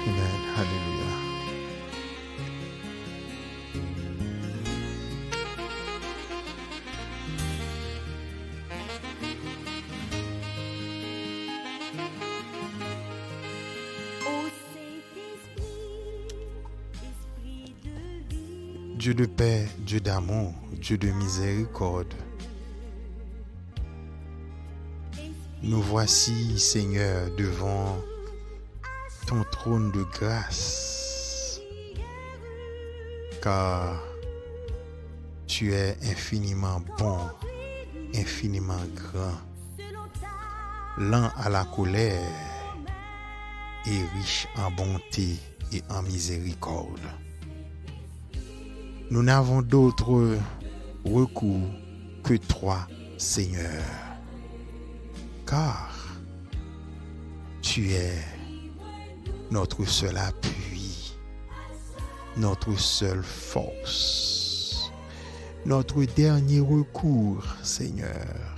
Amen. Alléluia. Dieu de paix, Dieu d'amour, Dieu de miséricorde, nous voici, Seigneur, devant ton trône de grâce, car tu es infiniment bon, infiniment grand, lent à la colère et riche en bonté et en miséricorde. Nous n'avons d'autre recours que toi, Seigneur, car tu es notre seul appui, notre seule force, notre dernier recours, Seigneur.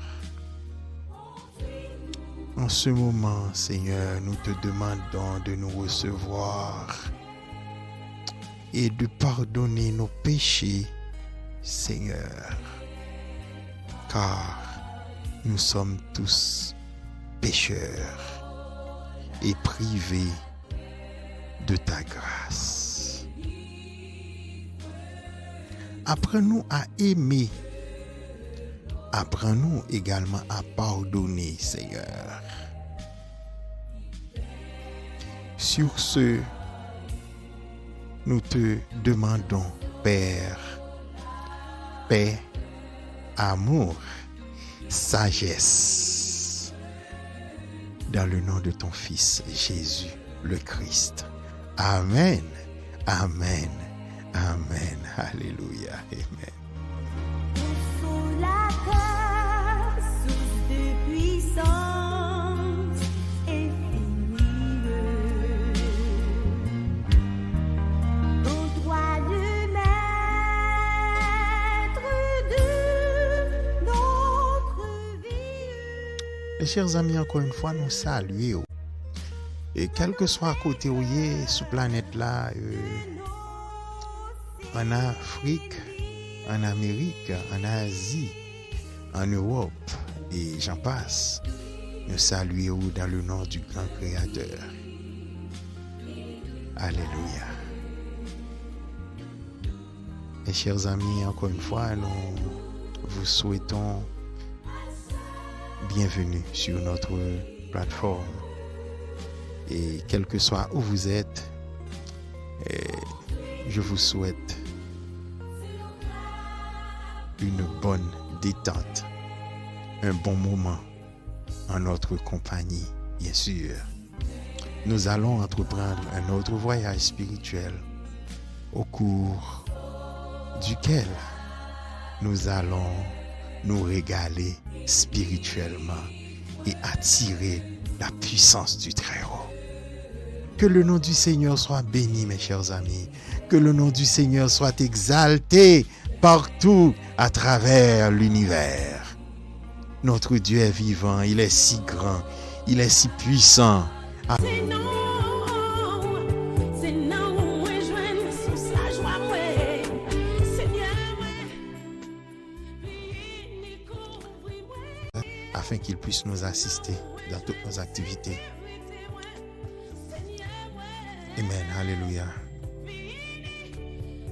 En ce moment, Seigneur, nous te demandons de nous recevoir et de pardonner nos péchés, Seigneur, car nous sommes tous pécheurs et privés de ta grâce. Apprends-nous à aimer. Apprends-nous également à pardonner, Seigneur. Sur ce, nous te demandons, Père, paix, amour, sagesse, dans le nom de ton Fils Jésus le Christ. Amen, amen, amen, alléluia, amen. Mes chers amis, encore une fois, nous saluons. Et quel que soit côté où il est, sur planète là, en Afrique, en Amérique, en Asie, en Europe, et j'en passe, nous saluons dans le nom du grand Créateur. Alléluia. Mes chers amis, encore une fois, nous vous souhaitons bienvenue sur notre plateforme. Et quel que soit où vous êtes, je vous souhaite une bonne détente, un bon moment en notre compagnie, bien sûr. Nous allons entreprendre un autre voyage spirituel au cours duquel nous allons nous régaler spirituellement et attirer la puissance du Très-Haut. Que le nom du Seigneur soit béni, mes chers amis. Que le nom du Seigneur soit exalté partout à travers l'univers. Notre Dieu est vivant, il est si grand, il est si puissant. Amen. Afin qu'il puisse nous assister dans toutes nos activités. Amen. Alléluia.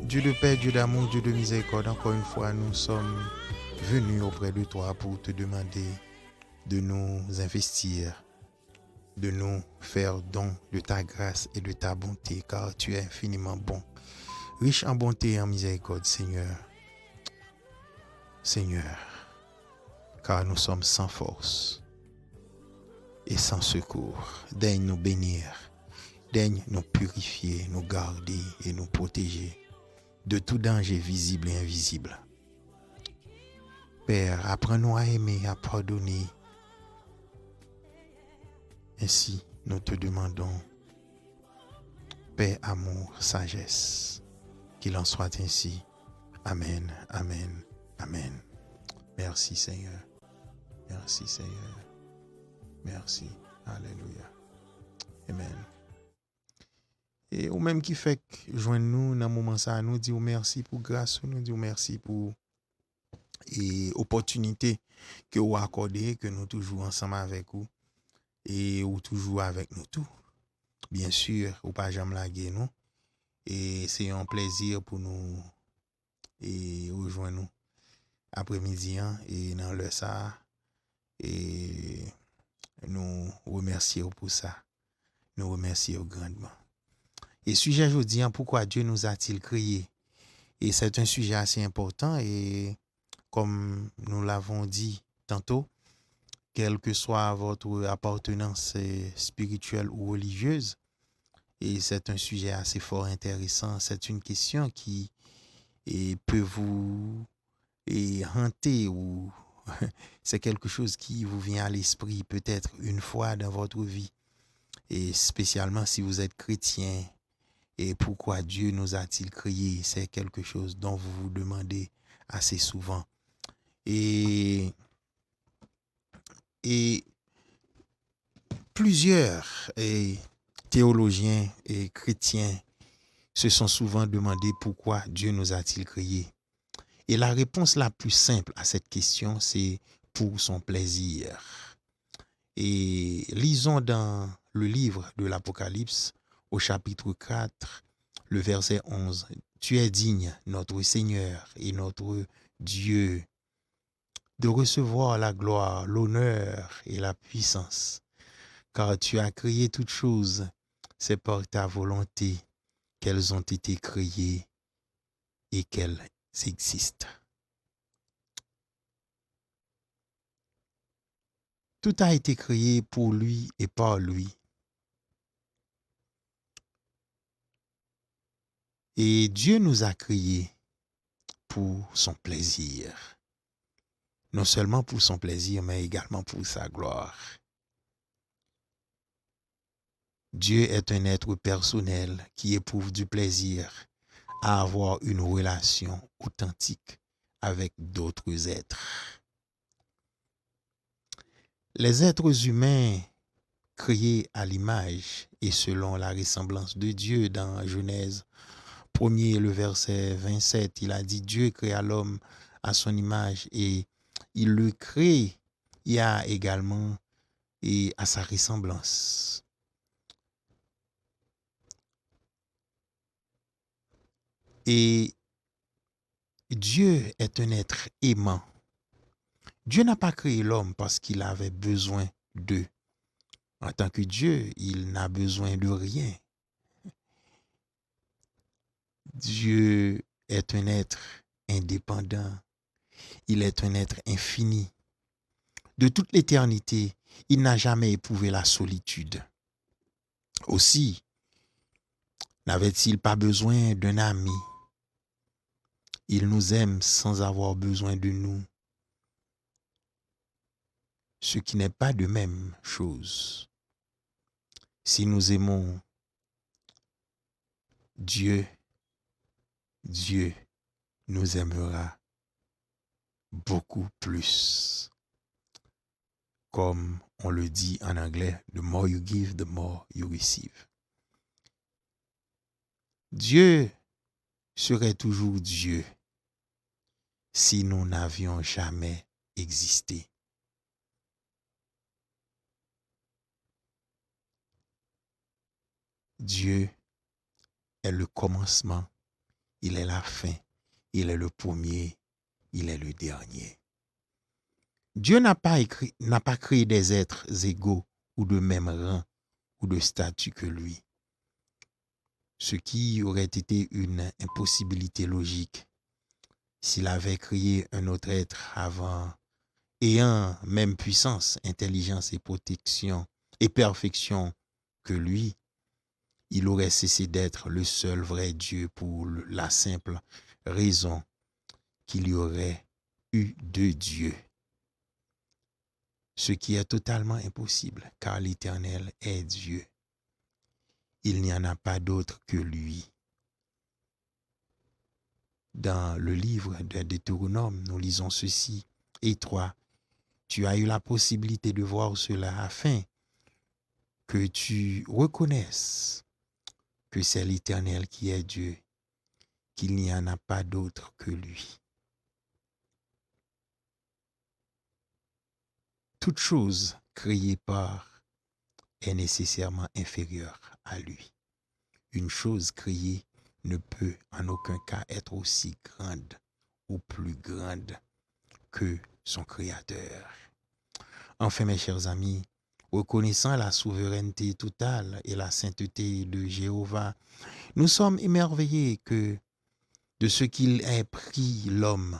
Dieu de paix, Dieu d'amour, Dieu de miséricorde, encore une fois, nous sommes venus auprès de toi pour te demander de nous investir, de nous faire don de ta grâce et de ta bonté, car tu es infiniment bon, riche en bonté et en miséricorde, Seigneur. Seigneur, car nous sommes sans force et sans secours. Daigne nous bénir, daigne nous purifier, nous garder et nous protéger de tout danger visible et invisible. Père, apprends-nous à aimer, à pardonner. Ainsi, nous te demandons paix, amour, sagesse. Qu'il en soit ainsi. Amen, amen, amen. Merci Seigneur. Merci Seigneur. Merci. Alléluia. Amen. Et ou même qui fait joindre nous dans le moment ça, nous dire merci pour grâce, nous dire merci pour et opportunité que vous accordez, que nous toujours ensemble avec vous et ou toujours avec nous tout. Bien sûr, ou pas jamais laguer nous. Et c'est un plaisir pour nous et rejoindre nous après-midi hein, et dans le ça et nous remercions pour ça. Nous remercions grandement. Et sujet aujourd'hui, pourquoi Dieu nous a-t-il créés? Et c'est un sujet assez important et comme nous l'avons dit tantôt, quelle que soit votre appartenance spirituelle ou religieuse, et c'est un sujet assez fort intéressant, c'est une question qui peut vous hanter ou c'est quelque chose qui vous vient à l'esprit peut-être une fois dans votre vie, et spécialement si vous êtes chrétien. Et pourquoi Dieu nous a-t-il créés? C'est quelque chose dont vous vous demandez assez souvent. Et plusieurs théologiens et chrétiens se sont souvent demandé pourquoi Dieu nous a-t-il créés. Et la réponse la plus simple à cette question, c'est pour son plaisir. Et lisons dans le livre de l'Apocalypse, au chapitre 4, le verset 11. Tu es digne, notre Seigneur et notre Dieu, de recevoir la gloire, l'honneur et la puissance, car tu as créé toutes choses, c'est par ta volonté qu'elles ont été créées et qu'elles existent. Tout a été créé pour lui et par lui. Et Dieu nous a créés pour son plaisir. Non seulement pour son plaisir, mais également pour sa gloire. Dieu est un être personnel qui éprouve du plaisir à avoir une relation authentique avec d'autres êtres. Les êtres humains créés à l'image et selon la ressemblance de Dieu dans Genèse 1er, le verset 27, il a dit Dieu créa l'homme à son image et il le crée, il y a également et à sa ressemblance. Et Dieu est un être aimant. Dieu n'a pas créé l'homme parce qu'il avait besoin d'eux. En tant que Dieu, il n'a besoin de rien. Dieu est un être indépendant. Il est un être infini. De toute l'éternité, il n'a jamais éprouvé la solitude. Aussi, n'avait-il pas besoin d'un ami? Il nous aime sans avoir besoin de nous. Ce qui n'est pas de même chose. Si nous aimons Dieu, Dieu nous aimera beaucoup plus. Comme on le dit en anglais, the more you give, the more you receive. Dieu serait toujours Dieu si nous n'avions jamais existé. Dieu est le commencement, il est la fin, il est le premier, il est le dernier. Dieu n'a pas créé des êtres égaux ou de même rang ou de statut que lui, ce qui aurait été une impossibilité logique s'il avait créé un autre être avant, ayant même puissance, intelligence et protection et perfection que lui. Il aurait cessé d'être le seul vrai Dieu pour la simple raison qu'il y aurait eu deux dieux. Ce qui est totalement impossible, car l'Éternel est Dieu. Il n'y en a pas d'autre que lui. Dans le livre de Deutéronome, nous lisons ceci. Et toi, tu as eu la possibilité de voir cela afin que tu reconnaisses que c'est l'Éternel qui est Dieu, qu'il n'y en a pas d'autre que lui. Toute chose créée par est nécessairement inférieure à lui. Une chose créée ne peut en aucun cas être aussi grande ou plus grande que son Créateur. Enfin, mes chers amis, reconnaissant la souveraineté totale et la sainteté de Jéhovah, nous sommes émerveillés de ce qu'il ait pris l'homme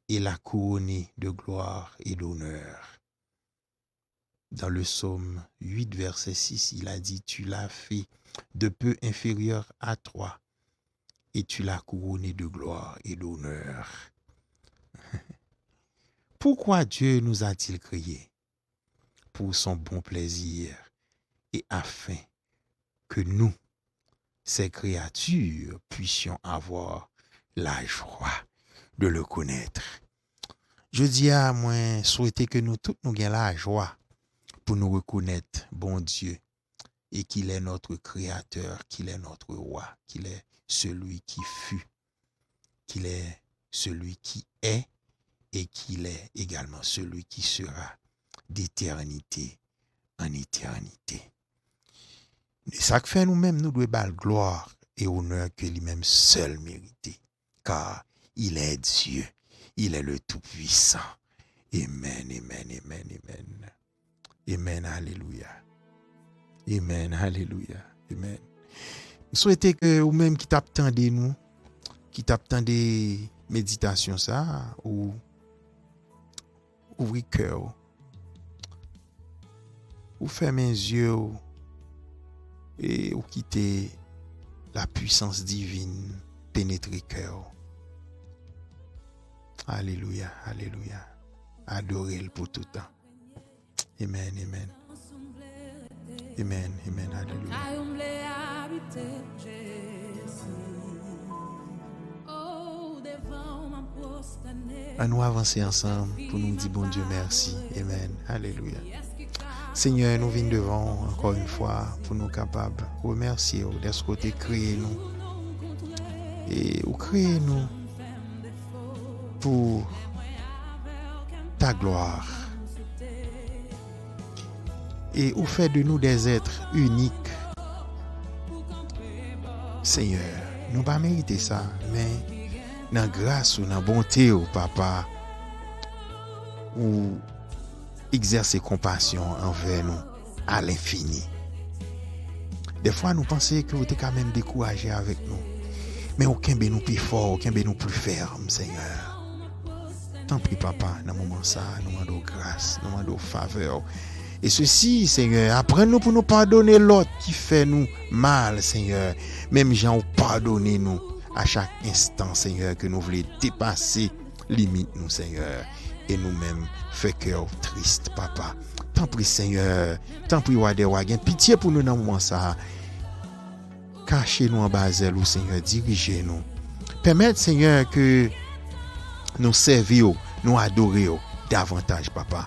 et l'a couronné de gloire et d'honneur. Dans le psaume 8, verset 6, il a dit, tu l'as fait de peu inférieur à toi et tu l'as couronné de gloire et d'honneur. Pourquoi Dieu nous a-t-il créés? Pour son bon plaisir et afin que nous, ces créatures, puissions avoir la joie de le connaître. Je dis à moi, souhaiter que nous tous nous ayons la joie pour nous reconnaître, bon Dieu, et qu'il est notre Créateur, qu'il est notre Roi, qu'il est celui qui fut, qu'il est celui qui est, et qu'il est également celui qui sera d'éternité en éternité. Et ça que fait nous-mêmes, nous devons bal gloire et honneur que lui-même seul mérite, car il est Dieu, il est le Tout-Puissant. Amen, amen, amen, amen. Amen, alléluia. Amen, alléluia, amen. Je souhaite que vous-même qui t'attendez nous, qui t'attendez méditation ça, ou ouvrez cœur, ou fermez les yeux, et ou quittez la puissance divine pénétrer cœur. Alléluia, alléluia. Adorez-le pour tout temps. Amen, amen. Amen, amen, alléluia. À nous avancer ensemble pour nous dire bon Dieu merci. Amen, alléluia. Seigneur, nous venons devant encore une fois pour nous capables de remercier de ce côté créé nous et ou créer nous pour ta gloire et ou fait de nous des êtres uniques. Seigneur, nous pas mériter ça, mais dans grâce ou dans bonté au papa ou exercer compassion envers nous à l'infini. Des fois, nous pensons que vous êtes quand même découragé avec nous. Mais aucun ben nous plus fort, aucun ben nous plus ferme, Seigneur. Tant pis, papa, dans le moment ça, nous demandons grâce, nous demandons faveur. Et ceci, Seigneur, apprends-nous pour nous pardonner l'autre qui fait nous mal, Seigneur. Même gens pardonnez nous à chaque instant, Seigneur, que nous voulons dépasser limite nous, Seigneur. Et nous-mêmes, fait cœur triste, papa. Tant pis, Seigneur. Tant pis, Wadewagen. Pitié pour nous dans le moment ça. Cachez-nous en bas de nous, Seigneur. Dirigez-nous. Permettez, Seigneur, que nous servions, nous adorions davantage, papa.